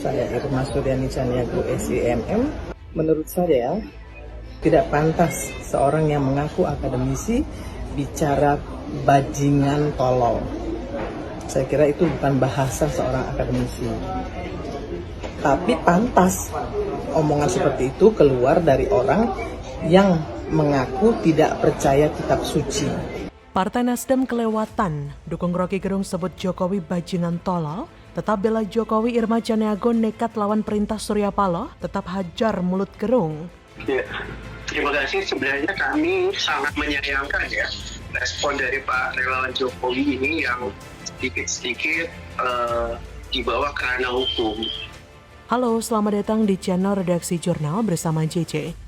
Saya Irma Suryani Caniago SIMM. Menurut saya tidak pantas seorang yang mengaku akademisi bicara bajingan tolol. Saya kira itu bukan bahasa seorang akademisi. Tapi pantas omongan seperti itu keluar dari orang yang mengaku tidak percaya kitab suci. Partai Nasdem kelewatan, dukung Roky Gerung sebut Jokowi bajingan tolol, tetap bela Jokowi Irma Caniago nekat lawan perintah Surya Paloh, tetap hajar mulut Gerung. Ya, terima kasih. Sebenarnya kami sangat menyayangkan ya respon dari Pak Relawan Jokowi ini yang sedikit-sedikit dibawa ke ranah hukum. Halo, selamat datang di channel Redaksi Jurnal bersama JJ.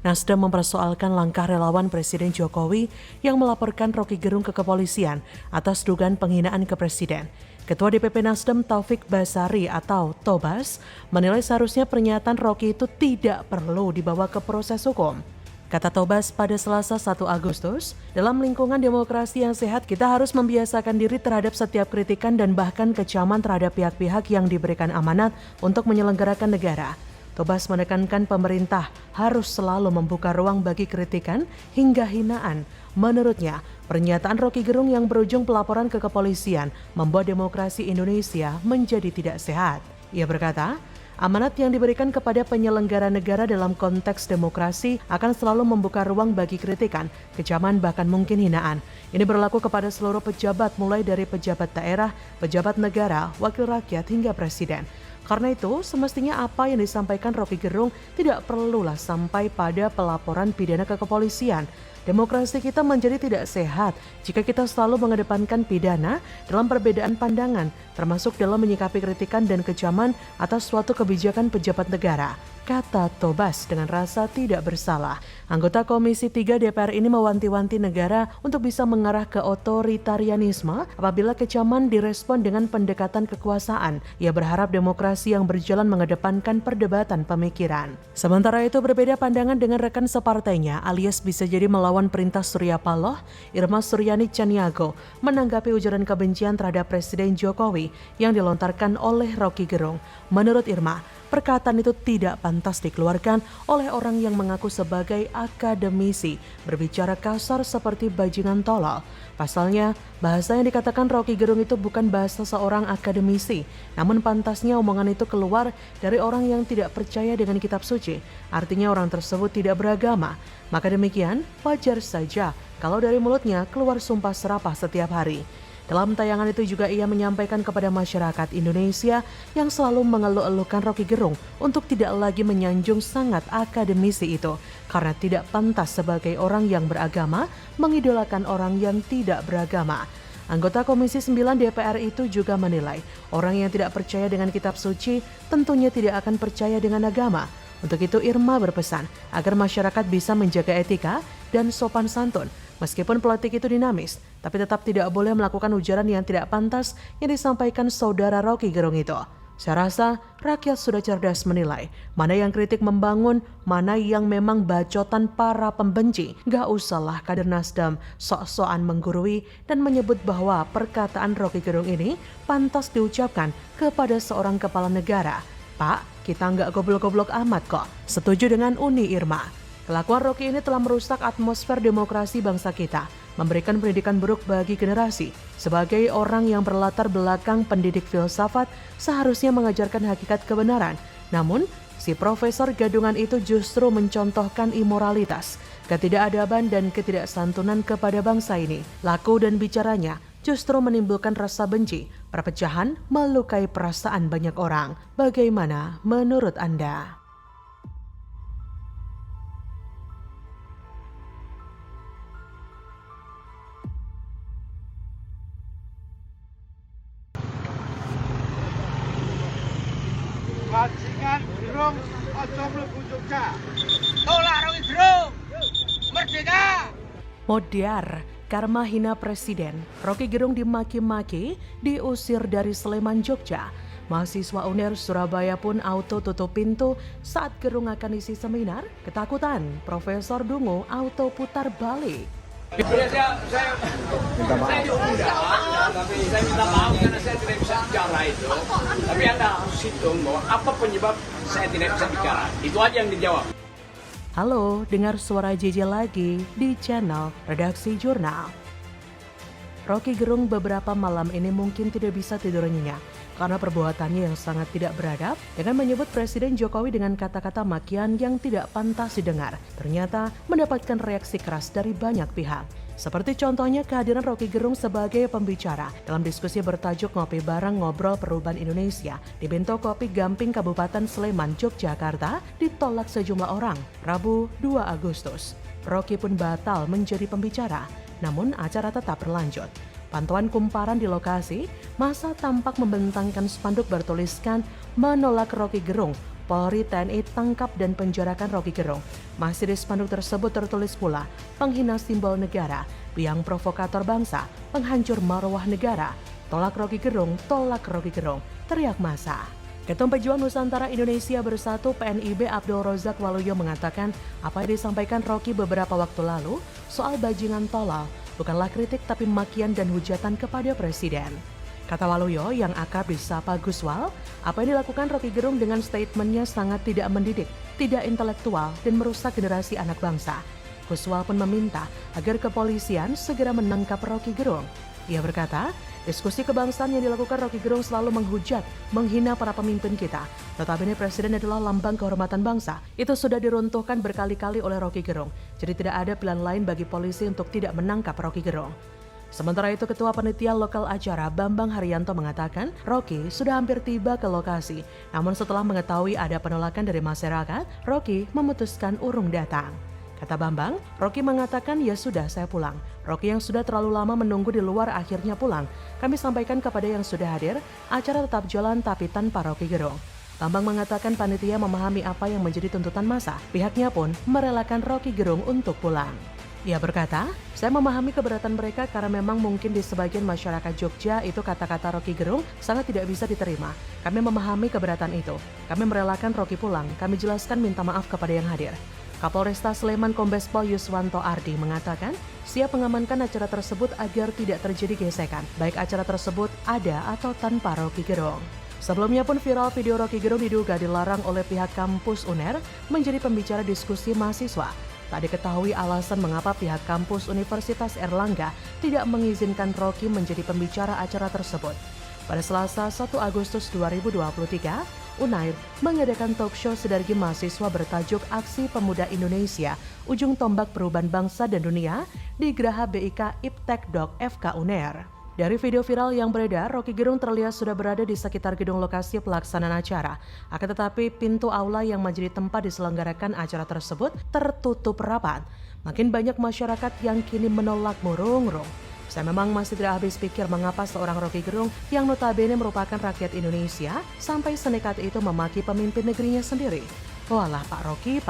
Nasdem mempersoalkan langkah relawan Presiden Jokowi yang melaporkan Roky Gerung ke kepolisian atas dugaan penghinaan ke Presiden. Ketua DPP Nasdem Taufik Basari atau Tobas menilai seharusnya pernyataan Roky itu tidak perlu dibawa ke proses hukum. Kata Tobas pada Selasa 1 Agustus, dalam lingkungan demokrasi yang sehat kita harus membiasakan diri terhadap setiap kritikan dan bahkan kecaman terhadap pihak-pihak yang diberikan amanat untuk menyelenggarakan negara. Tobas menekankan pemerintah harus selalu membuka ruang bagi kritikan hingga hinaan. Menurutnya, pernyataan Roky Gerung yang berujung pelaporan ke kepolisian membuat demokrasi Indonesia menjadi tidak sehat. Ia berkata, amanat yang diberikan kepada penyelenggara negara dalam konteks demokrasi akan selalu membuka ruang bagi kritikan, kecaman bahkan mungkin hinaan. Ini berlaku kepada seluruh pejabat mulai dari pejabat daerah, pejabat negara, wakil rakyat hingga presiden. Karena itu, semestinya apa yang disampaikan Roky Gerung tidak perlulah sampai pada pelaporan pidana ke kepolisian. Demokrasi kita menjadi tidak sehat jika kita selalu mengedepankan pidana dalam perbedaan pandangan, termasuk dalam menyikapi kritikan dan kecaman atas suatu kebijakan pejabat negara, kata Tobas dengan rasa tidak bersalah. Anggota Komisi 3 DPR ini mewanti-wanti negara untuk bisa mengarah ke otoritarianisme apabila kecaman direspon dengan pendekatan kekuasaan. Ia berharap demokrasi yang berjalan mengedepankan perdebatan pemikiran. Sementara itu berbeda pandangan dengan rekan separtainya alias bisa jadi melawan perintah Surya Paloh, Irma Suryani Caniago menanggapi ujaran kebencian terhadap Presiden Jokowi yang dilontarkan oleh Roky Gerung. Menurut Irma, perkataan itu tidak pantas dikeluarkan oleh orang yang mengaku sebagai akademisi, berbicara kasar seperti bajingan tolol. Pasalnya, bahasa yang dikatakan Roky Gerung itu bukan bahasa seorang akademisi, namun pantasnya omongan itu keluar dari orang yang tidak percaya dengan kitab suci. Artinya orang tersebut tidak beragama. Maka demikian, wajar saja kalau dari mulutnya keluar sumpah serapah setiap hari. Dalam tayangan itu juga ia menyampaikan kepada masyarakat Indonesia yang selalu mengeluh-elukan Roky Gerung untuk tidak lagi menyanjung sangat akademisi itu karena tidak pantas sebagai orang yang beragama mengidolakan orang yang tidak beragama. Anggota Komisi 9 DPR itu juga menilai orang yang tidak percaya dengan kitab suci tentunya tidak akan percaya dengan agama. Untuk itu Irma berpesan agar masyarakat bisa menjaga etika dan sopan santun. Meskipun politik itu dinamis, tapi tetap tidak boleh melakukan ujaran yang tidak pantas yang disampaikan saudara Roky Gerung itu. Saya rasa rakyat sudah cerdas menilai mana yang kritik membangun, mana yang memang bacotan para pembenci. Gak usahlah kader Nasdem sok-sokan menggurui dan menyebut bahwa perkataan Roky Gerung ini pantas diucapkan kepada seorang kepala negara. Pak, kita nggak goblok-goblok amat kok. Setuju dengan Uni Irma. Kelakuan Roky ini telah merusak atmosfer demokrasi bangsa kita, memberikan pendidikan buruk bagi generasi. Sebagai orang yang berlatar belakang pendidik filsafat, seharusnya mengajarkan hakikat kebenaran. Namun, si profesor gadungan itu justru mencontohkan imoralitas, ketidakadaban dan ketidaksantunan kepada bangsa ini. Laku dan bicaranya justru menimbulkan rasa benci, perpecahan, melukai perasaan banyak orang. Bagaimana menurut Anda? Bajingan Gerung aja mlebu Jogja. Tolak Roky Gerung. Merdeka. Modiar, karma hina presiden. Roky Gerung dimaki-maki, diusir dari Sleman, Jogja. Mahasiswa UNER Surabaya pun auto tutup pintu saat Gerung akan isi seminar. Ketakutan, Profesor Dungu auto putar balik. Saya diundang, tapi saya minta maaf karena saya tidak bisa bicara itu. Tapi Anda harus hitung bahwa apa penyebab saya tidak bisa bicara. Itu aja yang dijawab. Halo, dengar suara JJ lagi di channel Redaksi Jurnal. Roky Gerung beberapa malam ini mungkin tidak bisa tidur nyenyak karena perbuatannya yang sangat tidak beradab dengan menyebut Presiden Jokowi dengan kata-kata makian yang tidak pantas didengar. Ternyata mendapatkan reaksi keras dari banyak pihak. Seperti contohnya kehadiran Roky Gerung sebagai pembicara dalam diskusi bertajuk Ngopi Bareng Ngobrol Perubahan Indonesia di Bento Kopi Gamping Kabupaten Sleman, Yogyakarta ditolak sejumlah orang Rabu 2 Agustus. Roky pun batal menjadi pembicara, namun acara tetap berlanjut. Pantauan kumparan di lokasi, massa tampak membentangkan spanduk bertuliskan menolak Roky Gerung. Polri TNI tangkap dan penjarakan Roky Gerung. Masih di spanduk tersebut tertulis pula, penghina simbol negara, biang provokator bangsa, penghancur marwah negara, tolak Roky Gerung, teriak massa. Ketum Pejuang Nusantara Indonesia Bersatu PNIB Abdul Rozak Waluyo mengatakan apa yang disampaikan Roky beberapa waktu lalu soal bajingan tolol bukanlah kritik tapi makian dan hujatan kepada Presiden. Kata Waluyo yang akrab disapa Guswal, apa yang dilakukan Roky Gerung dengan statementnya sangat tidak mendidik, tidak intelektual, dan merusak generasi anak bangsa. Guswal pun meminta agar kepolisian segera menangkap Roky Gerung. Ia berkata, diskusi kebangsaan yang dilakukan Roky Gerung selalu menghujat, menghina para pemimpin kita. Notabene Presiden adalah lambang kehormatan bangsa. Itu sudah diruntuhkan berkali-kali oleh Roky Gerung. Jadi tidak ada pilihan lain bagi polisi untuk tidak menangkap Roky Gerung. Sementara itu, Ketua Panitia Lokal Acara Bambang Haryanto mengatakan Roky sudah hampir tiba ke lokasi. Namun setelah mengetahui ada penolakan dari masyarakat, Roky memutuskan urung datang. Kata Bambang, Roky mengatakan ya sudah saya pulang. Roky yang sudah terlalu lama menunggu di luar akhirnya pulang. Kami sampaikan kepada yang sudah hadir, acara tetap jalan tapi tanpa Roky Gerung. Bambang mengatakan panitia memahami apa yang menjadi tuntutan massa. Pihaknya pun merelakan Roky Gerung untuk pulang. Ia berkata, saya memahami keberatan mereka karena memang mungkin di sebagian masyarakat Jogja itu kata-kata Roky Gerung sangat tidak bisa diterima. Kami memahami keberatan itu. Kami merelakan Roky pulang. Kami jelaskan minta maaf kepada yang hadir. Kapolresta Sleman Kombes Pol Yuswanto Ardi mengatakan siap mengamankan acara tersebut agar tidak terjadi gesekan, baik acara tersebut ada atau tanpa Roky Gerung. Sebelumnya pun viral video Roky Gerung diduga dilarang oleh pihak kampus UNER menjadi pembicara diskusi mahasiswa. Tak diketahui alasan mengapa pihak kampus Universitas Erlangga tidak mengizinkan Roky menjadi pembicara acara tersebut. Pada Selasa 1 Agustus 2023, UNAIR mengadakan talk show sinergi mahasiswa bertajuk Aksi Pemuda Indonesia, Ujung Tombak Perubahan Bangsa dan Dunia di Geraha BIK Iptek Dok FK UNER. Dari video viral yang beredar, Roky Gerung terlihat sudah berada di sekitar gedung lokasi pelaksanaan acara. Akan tetapi pintu aula yang menjadi tempat diselenggarakan acara tersebut tertutup rapat. Makin banyak masyarakat yang kini menolak murung-urung. Saya memang masih tidak habis pikir mengapa seorang Roky Gerung yang notabene merupakan rakyat Indonesia sampai senekat itu memaki pemimpin negerinya sendiri. Walah Pak Roky,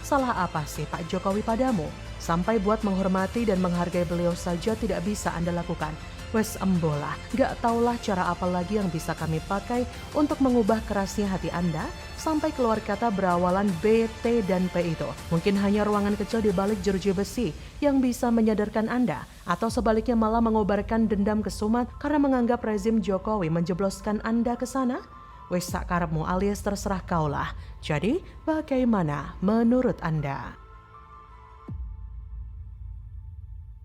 salah apa sih Pak Jokowi padamu? Sampai buat menghormati dan menghargai beliau saja tidak bisa Anda lakukan. Wes embolah, gak taulah cara apa lagi yang bisa kami pakai untuk mengubah kerasnya hati Anda sampai keluar kata berawalan B, T, dan P itu. Mungkin hanya ruangan kecil di balik jeruji besi yang bisa menyadarkan Anda, atau sebaliknya malah mengobarkan dendam kesumat karena menganggap rezim Jokowi menjebloskan Anda ke sana? Wes sakarepmu alias terserah kaulah. Jadi, bagaimana menurut Anda?